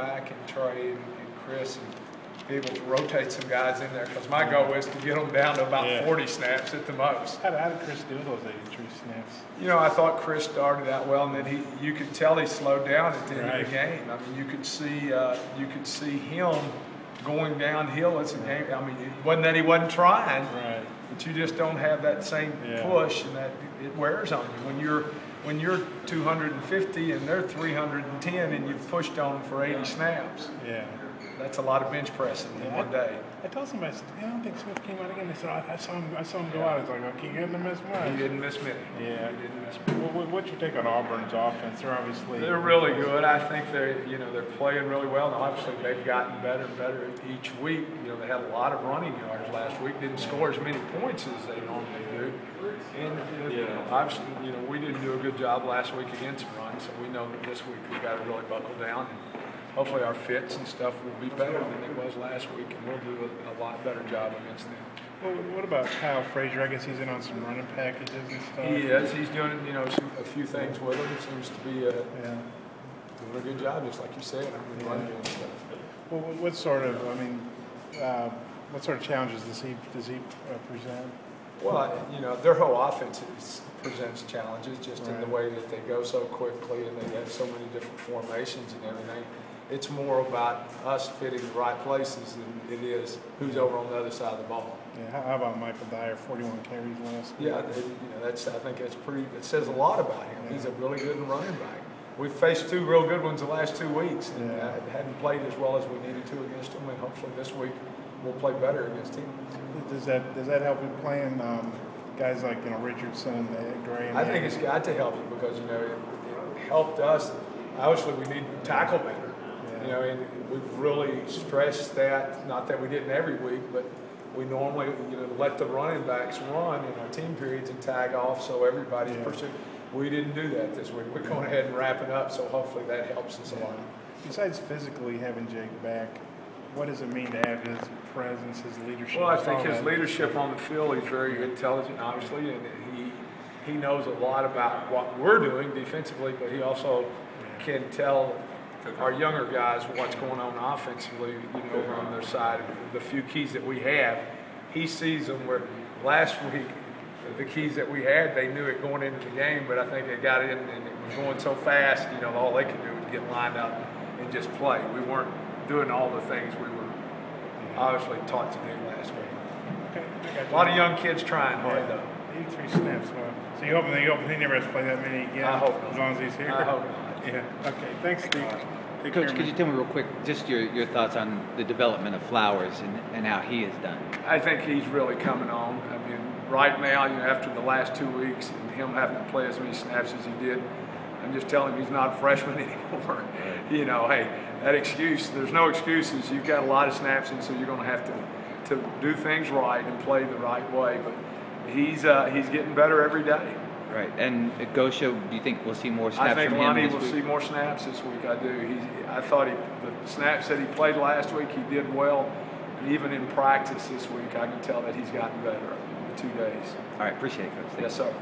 back and Trey and Chris and be able to rotate some guys in there, because my goal is to get them down to about 40 snaps at the most. How did Chris do those 83 snaps? You know, I thought Chris started out well, and then you could tell he slowed down at the end of the game. I mean, you could see him going downhill. It's a game. I mean, it wasn't that he wasn't trying, but you just don't have that same push, and that it wears on you when you're 250 and they're 310, and you've pushed on them for 80 snaps. Yeah. That's a lot of bench pressing in one day. I told somebody, I said, I don't think Smith came out again. They said, I saw him go out. I was like, okay, he didn't miss much. He didn't miss many. Yeah. He didn't miss many. What's your take on Auburn's offense? They're really good. I think they're playing really well. And obviously they've gotten better and better each week. You know, they had a lot of running yards last week. Didn't score as many points as they normally do. And obviously, we didn't do a good job last week against run. So we know that this week we've got to really buckle down. And hopefully our fits and stuff will be better than it was last week, and we'll do a lot better job against them. Well, what about Kyle Frazier? I guess he's in on some running packages and stuff. He is. He's doing a few things with him. Seems to be doing a good job, just like you said. I mean, running and stuff. Well, what sort of challenges does he present? Well, their whole offense presents challenges just in the way that they go so quickly, and they have so many different formations and everything. It's more about us fitting the right places than it is who's over on the other side of the ball. Yeah, how about Michael Dyer, 41 carries last week? Yeah, I think that's pretty. It says a lot about him. Yeah. He's a really good running back. We've faced two real good ones the last 2 weeks, and hadn't played as well as we needed to against them. And hopefully this week we'll play better against him. Does that help you playing guys like Richardson and Gray? I think it's got to help you because it helped us. Obviously, we need to tackle better. And we've really stressed that. Not that we didn't every week, but we normally let the running backs run in our team periods and tag off so everybody's pursuing. We didn't do that this week. We're going ahead and wrapping up, so hopefully that helps us a lot. Besides physically having Jake back, what does it mean to have his presence, his leadership? Well, I think his leadership on the field, he's very intelligent, obviously, and he knows a lot about what we're doing defensively, but he also can tell our younger guys what's going on offensively, over on their side. The few keys that we have, he sees them where last week the keys that we had, they knew it going into the game, but I think they got in and it was going so fast, all they could do was get lined up and just play. We weren't doing all the things we were obviously taught to do last week. Okay, a lot of young kids trying hard though. 83 snaps. So you hope he never has to play that many again? I hope not. As long as he's here? I hope not. Yeah. Okay. Thanks, Steve. Coach, could you tell me real quick just your thoughts on the development of Flowers and how he has done? I think he's really coming on. I mean, right now, after the last 2 weeks and him having to play as many snaps as he did, I'm just telling him he's not a freshman anymore. Hey, that excuse, there's no excuses. You've got a lot of snaps, and so you're going to have to do things right and play the right way. But he's getting better every day. Right, and Gosha, do you think we'll see more snaps from him? I think Lonnie will see more snaps this week. I do. I thought the snaps that he played last week, he did well. And even in practice this week, I can tell that he's gotten better in the 2 days. All right, appreciate it, Coach. Yes, sir.